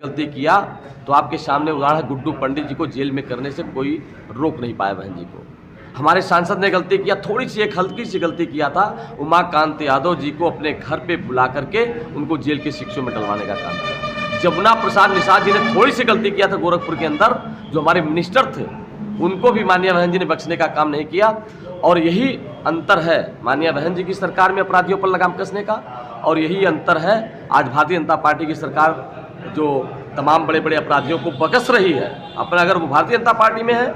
गलती किया तो आपके सामने उदाहरण है, गुड्डू पंडित जी को जेल में करने से कोई रोक नहीं पाया बहन जी को। हमारे सांसद ने गलती किया, थोड़ी सी एक हल्की सी गलती किया था, उमाकांत यादव जी को अपने घर पे बुला करके उनको जेल के शिक्षों में डलवाने का काम किया। जमुना प्रसाद निषाद जी ने थोड़ी सी गलती किया था गोरखपुर के अंदर, जो हमारे मिनिस्टर थे उनको भी माननीय बहन जी ने बख्शने का काम नहीं किया। और यही अंतर है माननीय बहन जी की सरकार में अपराधियों पर लगाम कसने का, और यही अंतर है आज भारतीय जनता पार्टी की सरकार जो तमाम बड़े बड़े अपराधियों को बकस रही है। अपना अगर वो भारतीय जनता पार्टी में है,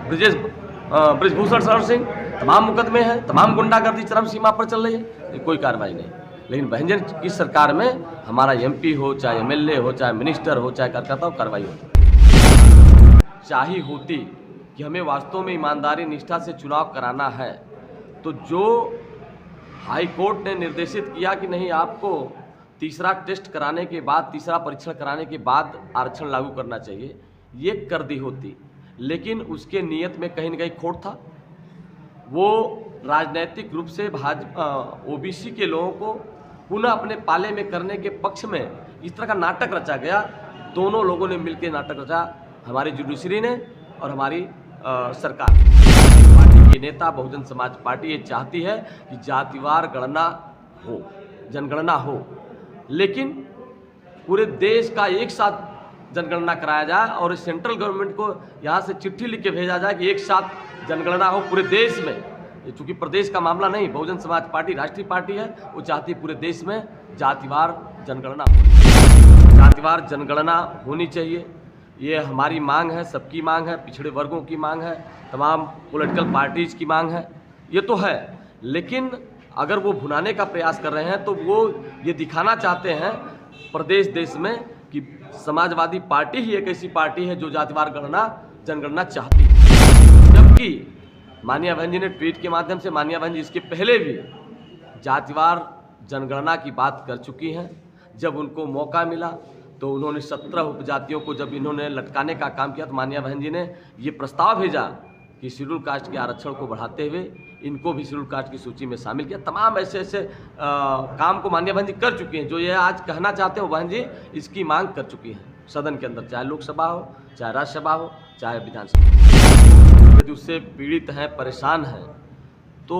ब्रिजभूषण शरण सिंह तमाम मुकदमे हैं, तमाम गुंडागर्दी चरम सीमा पर चल रही है, कोई कार्रवाई नहीं। लेकिन बहन जी की सरकार में हमारा एमपी हो, चाहे एमएलए हो, चाहे मिनिस्टर हो, चाहे कार्यकर्ता हो, कार्रवाई होती। चाही होती कि हमें वास्तव में ईमानदारी निष्ठा से चुनाव कराना है, तो जो हाई कोर्ट ने निर्देशित किया कि नहीं आपको तीसरा टेस्ट कराने के बाद, तीसरा परीक्षण कराने के बाद आरक्षण लागू करना चाहिए, ये कर दी होती। लेकिन उसके नियत में कहीं न कहीं खोट था। वो राजनीतिक रूप से भाजपा ओबीसी के लोगों को पुनः अपने पाले में करने के पक्ष में इस तरह का नाटक रचा गया। दोनों लोगों ने मिलकर नाटक रचा, हमारी जुडिशरी ने और हमारी सरकार। पार्टी के नेता बहुजन समाज पार्टी ये चाहती है कि जातिवार गणना हो, जनगणना हो, लेकिन पूरे देश का एक साथ जनगणना कराया जाए और सेंट्रल गवर्नमेंट को यहाँ से चिट्ठी लिख के भेजा जाए कि एक साथ जनगणना हो पूरे देश में। चूँकि प्रदेश का मामला नहीं, बहुजन समाज पार्टी राष्ट्रीय पार्टी है, वो चाहती पूरे देश में जातिवार जनगणना हो, जातिवार जनगणना होनी चाहिए। ये हमारी मांग है, सबकी मांग है, पिछड़े वर्गों की मांग है, तमाम पॉलिटिकल पार्टीज़ की मांग है, ये तो है। लेकिन अगर वो भुनाने का प्रयास कर रहे हैं तो वो ये दिखाना चाहते हैं प्रदेश देश में कि समाजवादी पार्टी ही एक ऐसी पार्टी है जो जातिवार जनगणना चाहती है। जबकि माननीय बहन जी ने ट्वीट के माध्यम से, माननीय बहन जी इसके पहले भी जातिवार जनगणना की बात कर चुकी हैं। जब उनको मौका मिला तो उन्होंने 17 उपजातियों को जब इन्होंने लटकाने का काम किया तो माननीय बहन जी ने ये प्रस्ताव भेजा कि शेड्यूल कास्ट के आरक्षण को बढ़ाते हुए इनको भी शेड्यूल कास्ट की सूची में शामिल किया। तमाम ऐसे ऐसे काम को माननीय बहन जी कर चुकी हैं। जो ये आज कहना चाहते हो बहन जी, इसकी मांग कर चुकी हैं सदन के अंदर, चाहे लोकसभा हो, चाहे राज्यसभा हो, चाहे विधानसभा। यदि उससे पीड़ित हैं, परेशान हैं, तो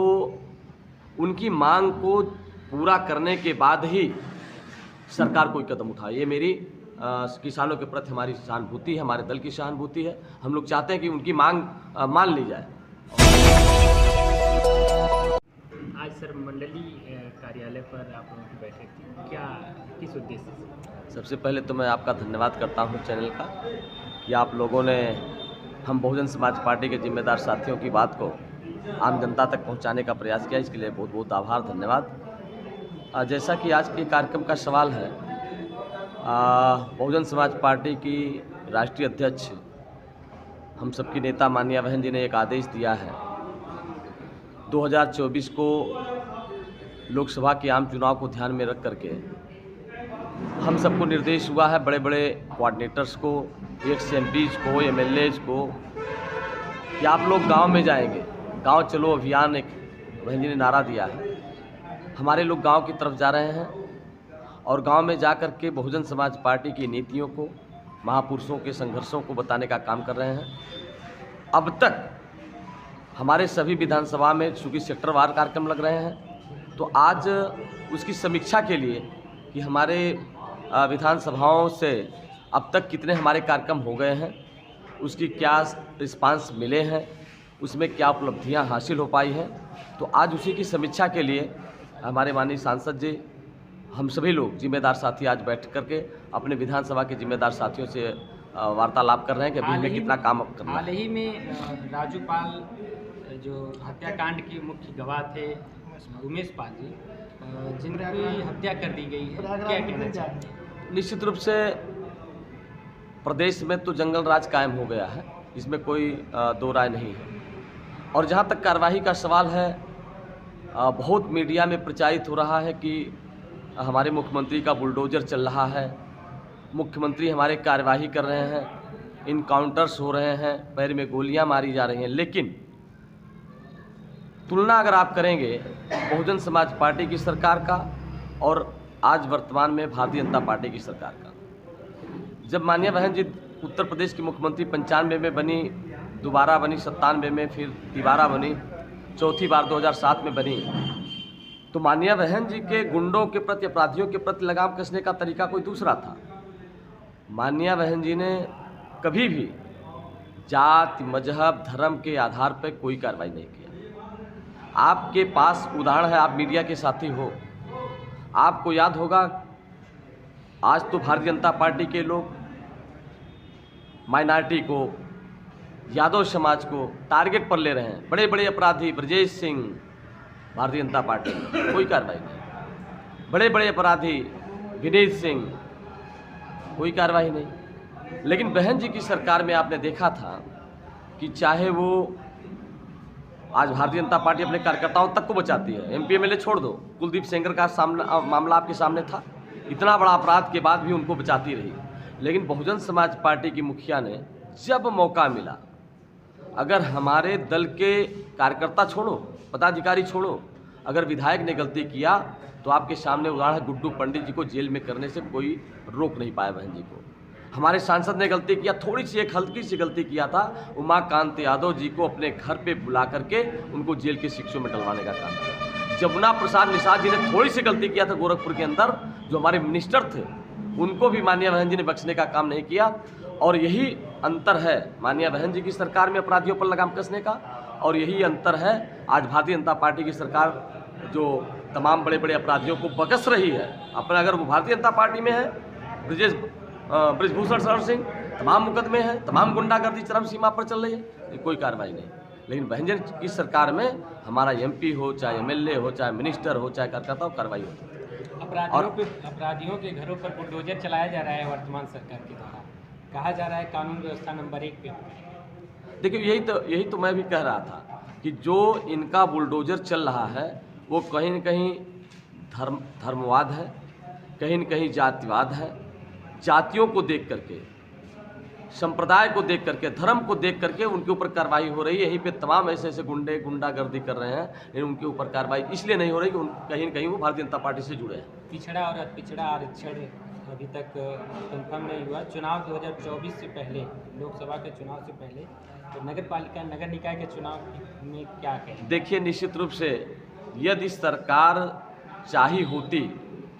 उनकी मांग को पूरा करने के बाद ही सरकार कोई कदम उठाए। ये मेरी किसानों के प्रति हमारी सहानुभूति है, हमारे दल की सहानुभूति है। हम लोग चाहते हैं कि उनकी मांग मान ली जाए। आज सर मंडलीय कार्यालय पर आप लोगों की बैठक थी, क्या किस उद्देश्य से? सबसे पहले तो मैं आपका धन्यवाद करता हूं चैनल का कि आप लोगों ने हम बहुजन समाज पार्टी के जिम्मेदार साथियों की बात को आम जनता तक पहुंचाने का प्रयास किया। इसके लिए बहुत बहुत आभार, धन्यवाद। जैसा कि आज के कार्यक्रम का सवाल है, बहुजन समाज पार्टी की राष्ट्रीय अध्यक्ष, हम सबकी नेता माननीय बहन जी ने एक आदेश दिया है 2024 को लोकसभा के आम चुनाव को ध्यान में रख करके हम सबको निर्देश हुआ है, बड़े बड़े कोऑर्डिनेटर्स को, एक्स एमपीज़ को, एमएलएज को, कि आप लोग गांव में जाएंगे। गांव चलो अभियान एक बहन जी ने नारा दिया है। हमारे लोग गांव की तरफ जा रहे हैं और गांव में जा कर के बहुजन समाज पार्टी की नीतियों को, महापुरुषों के संघर्षों को बताने का काम कर रहे हैं। अब तक हमारे सभी विधानसभा में चूँकि सेक्टरवार कार्यक्रम लग रहे हैं, तो आज उसकी समीक्षा के लिए कि हमारे विधानसभाओं से अब तक कितने हमारे कार्यक्रम हो गए हैं, उसकी क्या रिस्पांस मिले हैं, उसमें क्या उपलब्धियां हासिल हो पाई हैं, तो आज उसी की समीक्षा के लिए हमारे माननीय सांसद जी, हम सभी लोग जिम्मेदार साथी आज बैठ करके अपने विधानसभा के जिम्मेदार साथियों से वार्तालाप कर रहे हैं कि अभी हमें कितना काम करना है। हाल ही में राजू पाल जो हत्याकांड के मुख्य गवाह थे उमेश पाल जी, जिनकी हत्या कर दी गई है, क्या कहना चाहते हैं? निश्चित रूप से प्रदेश में तो जंगल राज कायम हो गया है, इसमें कोई दो राय नहीं है। और जहाँ तक कार्रवाई का सवाल है, बहुत मीडिया में प्रचारित हो रहा है कि हमारे मुख्यमंत्री का बुलडोजर चल रहा है, मुख्यमंत्री हमारे कार्यवाही कर रहे हैं, इनकाउंटर्स हो रहे हैं, पैर में गोलियां मारी जा रही हैं। लेकिन तुलना अगर आप करेंगे बहुजन समाज पार्टी की सरकार का और आज वर्तमान में भारतीय जनता पार्टी की सरकार का, जब माननीय बहन जी उत्तर प्रदेश की मुख्यमंत्री 95 में बनी, दोबारा बनी 97 में, फिर तिबारा बनी, चौथी बार 2007 में बनी, तो माननीय बहन जी के गुंडों के प्रति, अपराधियों के प्रति लगाम कसने का तरीका कोई दूसरा था। माननीय बहन जी ने कभी भी जाति, मजहब, धर्म के आधार पर कोई कार्रवाई नहीं किया। आपके पास उदाहरण है, आप मीडिया के साथी हो, आपको याद होगा आज तो भारतीय जनता पार्टी के लोग माइनॉरिटी को, यादव समाज को टारगेट पर ले रहे हैं। बड़े बड़े अपराधी ब्रजेश सिंह, भारतीय जनता पार्टी में कोई कार्रवाई नहीं। बड़े बड़े अपराधी विनीत सिंह, कोई कार्रवाई नहीं। लेकिन बहन जी की सरकार में आपने देखा था कि चाहे वो आज भारतीय जनता पार्टी अपने कार्यकर्ताओं तक को बचाती है। MP MLA छोड़ दो, कुलदीप सेंगर का मामला आपके सामने था, इतना बड़ा अपराध के बाद भी उनको बचाती रही। लेकिन बहुजन समाज पार्टी की मुखिया ने जब मौका मिला, अगर हमारे दल के कार्यकर्ता छोड़ो, पदाधिकारी छोड़ो, अगर विधायक ने गलती किया तो आपके सामने उदाहरण है, गुड्डू पंडित जी को जेल में करने से कोई रोक नहीं पाया बहन जी को। हमारे सांसद ने गलती किया, थोड़ी सी एक हल्की सी गलती किया था, उमाकांत यादव जी को अपने घर पे बुला करके उनको जेल के शिक्षों में डलवाने का काम किया। जमुना प्रसाद निषाद जी ने थोड़ी सी गलती किया था गोरखपुर के अंदर, जो हमारे मिनिस्टर थे, उनको भी माननीय बहन जी ने बख्शने का काम नहीं किया। और यही अंतर है माननीय बहन जी की सरकार में अपराधियों पर लगाम कसने का, और यही अंतर है आज भारतीय जनता पार्टी की सरकार जो तमाम बड़े बड़े अपराधियों को बकस रही है। अपना अगर वो भारतीय जनता पार्टी में है, ब्रिजभूषण शरण सिंह तमाम मुकदमे हैं, तमाम गुंडागर्दी चरम सीमा पर चल रही है, कोई कार्रवाई नहीं। लेकिन बहन जी की सरकार में हमारा MP हो, चाहे MLA हो, चाहे मिनिस्टर हो, चाहे कार्यकर्ता हो, कार्रवाई होती है। अपराधियों के घरों पर बुलडोजर चलाया जा रहा है वर्तमान सरकार के द्वारा, कहा जा रहा है कानून व्यवस्था नंबर 1 पे। देखिए यही तो मैं भी कह रहा था कि जो इनका बुलडोजर चल रहा है वो कहीं न कहीं धर्मवाद है, कहीं न कहीं जातिवाद है। जातियों को देख करके, संप्रदाय को देख करके, धर्म को देख करके उनके ऊपर कार्रवाई हो रही है। यहीं पे तमाम ऐसे गुंडागर्दी कर रहे हैं, लेकिन उनके ऊपर कार्रवाई इसलिए नहीं हो रही कि कहीं न कहीं वो भारतीय जनता पार्टी से जुड़े हैं। पिछड़ा और अतिपिछड़ा आरक्षण अभी तक कंफर्म नहीं हुआ। चुनाव 2024 से पहले, लोकसभा के चुनाव से पहले, तो नगर पालिका, नगर निकाय के चुनाव में क्या कहें? देखिए, निश्चित रूप से यदि सरकार चाही होती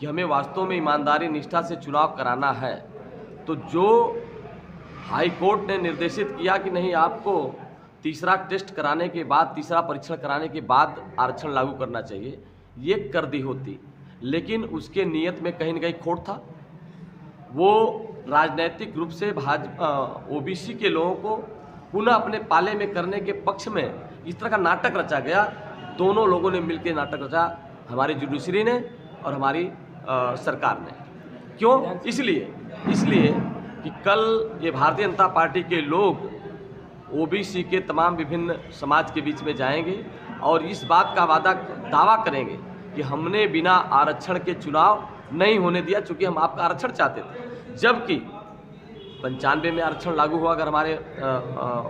कि हमें वास्तव में ईमानदारी निष्ठा से चुनाव कराना है, तो जो हाई कोर्ट ने निर्देशित किया कि नहीं, आपको तीसरा टेस्ट कराने के बाद, तीसरा परीक्षण कराने के बाद आरक्षण लागू करना चाहिए, ये कर दी होती। लेकिन उसके नियत में कहीं न कहीं खोट था। वो राजनीतिक रूप से OBC के लोगों को पुनः अपने पाले में करने के पक्ष में इस तरह का नाटक रचा गया। दोनों लोगों ने मिलकर नाटक रचा, हमारी जुडिशरी ने और हमारी सरकार ने। क्यों? इसलिए कि कल ये भारतीय जनता पार्टी के लोग OBC के तमाम विभिन्न समाज के बीच में जाएंगे और इस बात का दावा करेंगे कि हमने बिना आरक्षण के चुनाव नहीं होने दिया, चूँकि हम आपका आरक्षण चाहते थे। जबकि 95 में आरक्षण लागू हुआ अगर हमारे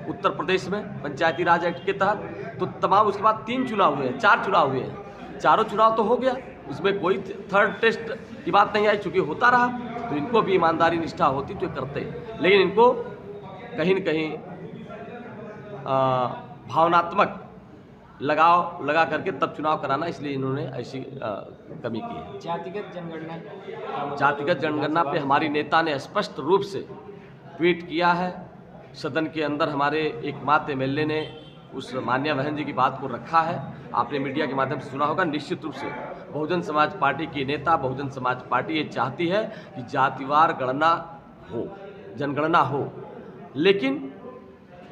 उत्तर प्रदेश में पंचायती राज एक्ट के तहत, तो तमाम उसके बाद 3 चुनाव हुए हैं, 4 चुनाव हुए हैं। चारों चुनाव तो हो गया, उसमें कोई थर्ड टेस्ट की बात नहीं आई। चूँकि होता रहा तो इनको भी ईमानदारी निष्ठा होती तो करते, लेकिन इनको कहीं न कहीं भावनात्मक लगाव लगा करके तब चुनाव कराना, इसलिए इन्होंने ऐसी कमी की है। जातिगत जनगणना पे हमारी नेता ने स्पष्ट रूप से ट्वीट किया है। सदन के अंदर हमारे एकमात्र MLA ने उस माननीय बहन जी की बात को रखा है, आपने मीडिया के माध्यम से सुना होगा। निश्चित रूप से बहुजन समाज पार्टी की नेता, बहुजन समाज पार्टी ये चाहती है कि जातिवार गणना हो, जनगणना हो, लेकिन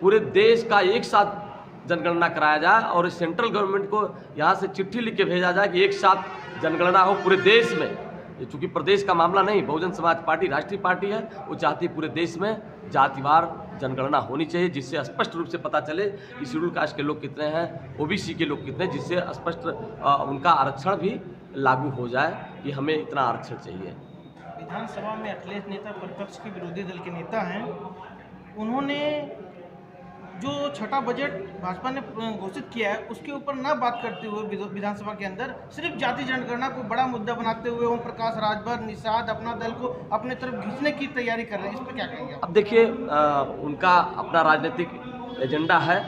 पूरे देश का एक साथ जनगणना कराया जाए और सेंट्रल गवर्नमेंट को यहाँ से चिट्ठी लिख के भेजा जाए कि एक साथ जनगणना हो पूरे देश में। चूँकि प्रदेश का मामला नहीं, बहुजन समाज पार्टी राष्ट्रीय पार्टी है, वो चाहती है पूरे देश में जातिवार जनगणना होनी चाहिए, जिससे स्पष्ट रूप से पता चले कि शेड्यूल कास्ट के लोग कितने हैं, OBC के लोग कितने, जिससे स्पष्ट उनका आरक्षण भी लागू हो जाए कि हमें इतना आरक्षण चाहिए। विधानसभा में अखिलेश नेता प्रतिपक्ष के विरोधी दल के नेता हैं, उन्होंने जो छठा बजट भाजपा ने घोषित किया है उसके ऊपर ना बात करते हुए विधानसभा के अंदर सिर्फ जाति जनगणना को बड़ा मुद्दा बनाते हुए ओम प्रकाश राजभर निषाद अपना दल को अपने तरफ खींचने की तैयारी कर रहे हैं, इस पर क्या कहेंगे आप? अब देखिए उनका अपना राजनीतिक एजेंडा है।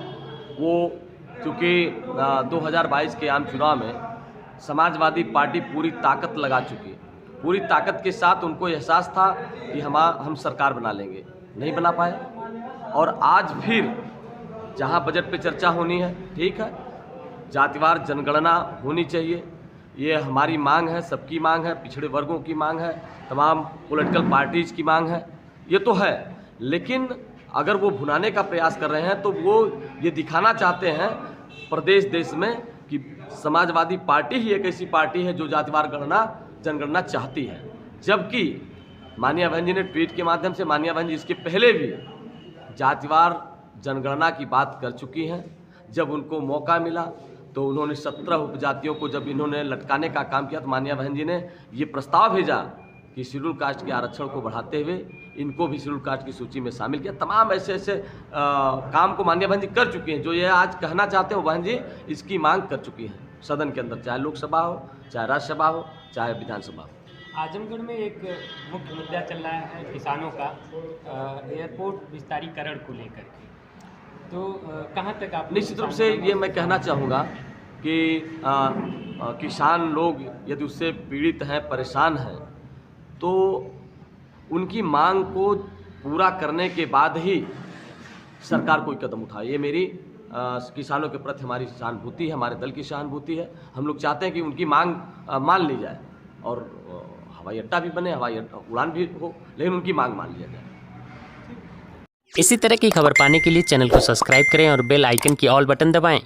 वो चूँकि 2022 के आम चुनाव में समाजवादी पार्टी पूरी ताकत लगा चुकी है। पूरी ताकत के साथ उनको एहसास था कि हम सरकार बना लेंगे, नहीं बना पाए। और आज फिर जहां बजट पे चर्चा होनी है, ठीक है, जातिवार जनगणना होनी चाहिए, ये हमारी मांग है, सबकी मांग है, पिछड़े वर्गों की मांग है, तमाम पॉलिटिकल पार्टीज़ की मांग है, ये तो है। लेकिन अगर वो भुनाने का प्रयास कर रहे हैं तो वो ये दिखाना चाहते हैं प्रदेश देश में कि समाजवादी पार्टी ही एक ऐसी पार्टी है जो जातिवार जनगणना चाहती है। जबकि माननीय बहन जी ने ट्वीट के माध्यम से, माननीय बहन जी इसके पहले भी जातिवार जनगणना की बात कर चुकी हैं। जब उनको मौका मिला तो उन्होंने 17 उपजातियों को जब इन्होंने लटकाने का काम किया तो माननीय बहन जी ने ये प्रस्ताव भेजा कि शेड्यूल कास्ट के आरक्षण को बढ़ाते हुए इनको भी शेड्यूल कास्ट की सूची में शामिल किया। तमाम ऐसे काम को माननीय बहन जी कर चुकी हैं। जो ये आज कहना चाहते हो बहन जी, इसकी मांग कर चुकी हैं सदन के अंदर, चाहे लोकसभा हो, चाहे राज्यसभा हो, चाहे विधानसभा हो। आजमगढ़ में एक मुख्य मुद्दा चल रहा है किसानों का, एयरपोर्ट विस्तारीकरण को लेकर के, तो कहाँ तक आप? निश्चित रूप से ये मैं कहना चाहूँगा कि किसान लोग यदि उससे पीड़ित हैं, परेशान हैं, तो उनकी मांग को पूरा करने के बाद ही सरकार कोई कदम उठाए। ये मेरी किसानों के प्रति हमारी सहानुभूति है, हमारे दल की सहानुभूति है। हम लोग चाहते हैं कि उनकी मांग मान ली जाए और हवाई अड्डा भी बने, हवाई उड़ान भी हो, लेकिन उनकी मांग मान लिया जाए। इसी तरह की खबर पाने के लिए चैनल को सब्सक्राइब करें और बेल आइकन की ऑल बटन दबाएं।